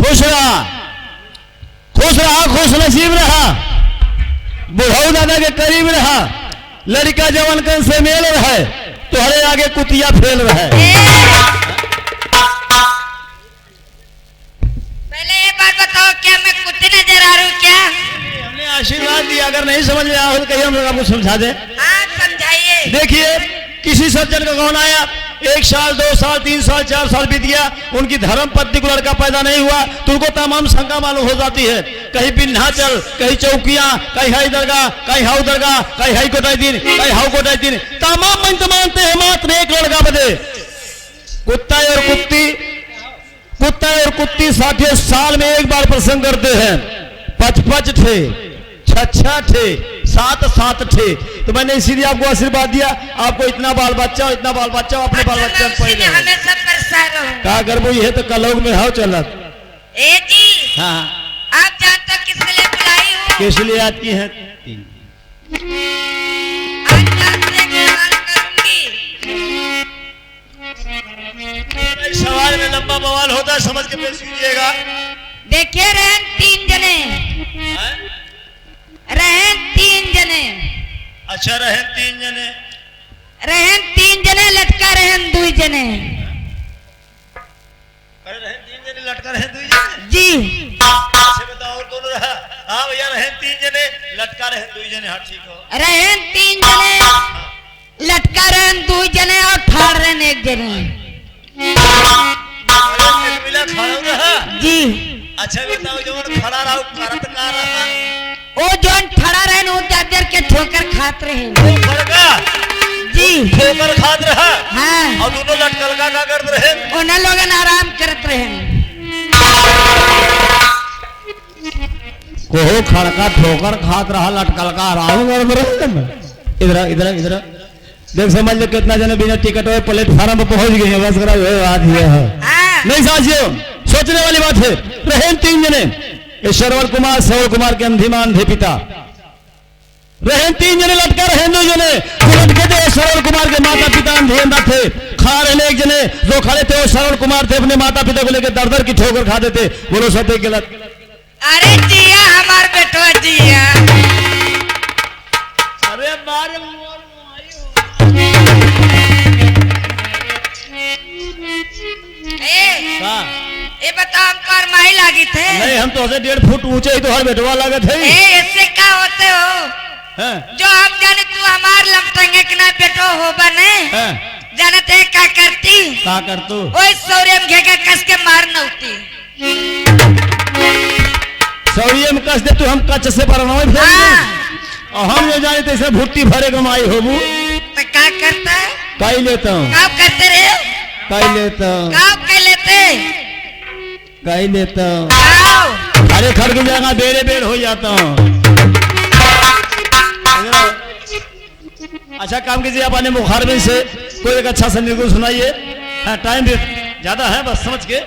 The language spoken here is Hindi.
खुश रहा, खुश रहा, खुश नसीब रहा, बुढ़ऊ दादा के करीब रहा, लड़का जवन कन से मेल रहे, तुम्हारे आगे कुतिया फेल रहे। पहले ये बात बताओ, क्या मैं कुत्ते नजर आ रही हूँ क्या? हमने आशीर्वाद दिया, अगर नहीं समझ में आया हो तो कहिए हम लोग आपको समझा दें। हाँ समझाइए। देखिए किसी सज्जन का कौन आया, 1 साल 2 साल 3 साल 4 साल बीत गया, उनकी धर्म पत्नी को लड़का पैदा नहीं हुआ तो उनको तमाम शंका मालूम हो जाती है। कहीं विंध्याचल, कहीं चौकियां, कहीं हाई दरगाह, कहीं हाउ दरगाह, कहीं हाई कोटाई दिन, कहीं हाउ कोटाई दिन, तमाम मानते हैं मात्र एक लड़का बदे। कुत्ता और कुत्ती, कुत्ता और कुत्ती 60 साल में एक बार प्रसंग करते हैं। 55 थे, 6 थे, 7 थे। तो मैंने इसीलिए आपको आशीर्वाद दिया, आपको इतना बाल बच्चा, इतना बाल बच्चा, अपने बाल बच्चा पहले हमेशा परेशान रहूं। का करबो ये तो कलोग में हाउ चलत। ए जी, हाँ आप जानते हो किस लिए बुलाई हूँ? किस लिए याद की है? आज आपसे एक सवाल करूंगी। इस सवाल में लंबा बवाल होता है, समझ के पेश कीजिएगा। देखिए रहन 3 जने, रहन 3 जने, अच्छा रहन 3 जने, रहन 3 जने, लटका रहन 2 जने। अरे रहन 3 जने, लटका रहन 2 जने जी। अच्छा बताओ और कौन रहा? हाँ भैया रहन 3 जने, लटका रहन 2 जने। हाँ ठीक हो। रहन 3 जने, लटका रहन 2 जने और ठाड़ रहन 1 जने। अरे मिला खड़ा रहा जी। अच्छा बताओ जो खड़ा रहा करत का रहा? ओ जोन ठड़ा रहन वो दादर के ठोकर खात रहे। वो फड़का जी। ठोकर खात रहा। हाँ। और दोनों लटकल का करत रहे? उन लोगन आराम करत रहे। कोहो खड़का ठोकर खात रहा, लटकल का आराम करत रहे। इधर इधर इधर देख, समझ लो कितना जने बिना टिकट हुए प्लेटफार्म पर पहुंच गए हैं। बस करा बात ये है। हाँ। नहीं साथियों, सोचने वाली बात है। रहे 3 जने, ये श्रवण कुमार के अंधिमान थे पिता। रहे 3 जने, लटका रहे 2 जने। लटके थे श्रवण कुमार के माता पिता अंधेरा थे। खा रहे 1 जने, जो खड़े थे वो श्रवण कुमार थे, अपने माता पिता को लेकर दर दर की ठोकर खाते थे। बोलो सत्य गलत? अरे जिया हमार बेटवा जिया। अरे बार ये बताओ हमको अरमाई लागी थे? नहीं, हम तो 1.5 फुट ऊंचे ही तो हर बेटवा लगे थे। इससे क्या होते हो? जो हम जाने तू हमार लमटंगे के ना बेटो हो बने। जानते क्या करती? का कर तू? ओए सौर्य में घेके कस के मार नौती। सौर्य में कस दे तू, हम कच्च से परनोई फेंक दे। और हम ये जाने तैसे भुट्टी भरे कमाई होबू। तो क्या करता है? काई लेता हूँ, क्या करते रहे? काई लेता हूँ, क्या कर लेते? काई लेता हूँ। आओ। अरे खड़ की जगह बेरे बेर हो जाता हूँ। अच्छा काम कीजिए, आप अपने मुखारबिन से कोई एक अच्छा सा निर्गुण सुनाइए। हाँ टाइम भी ज्यादा है, बस समझ के।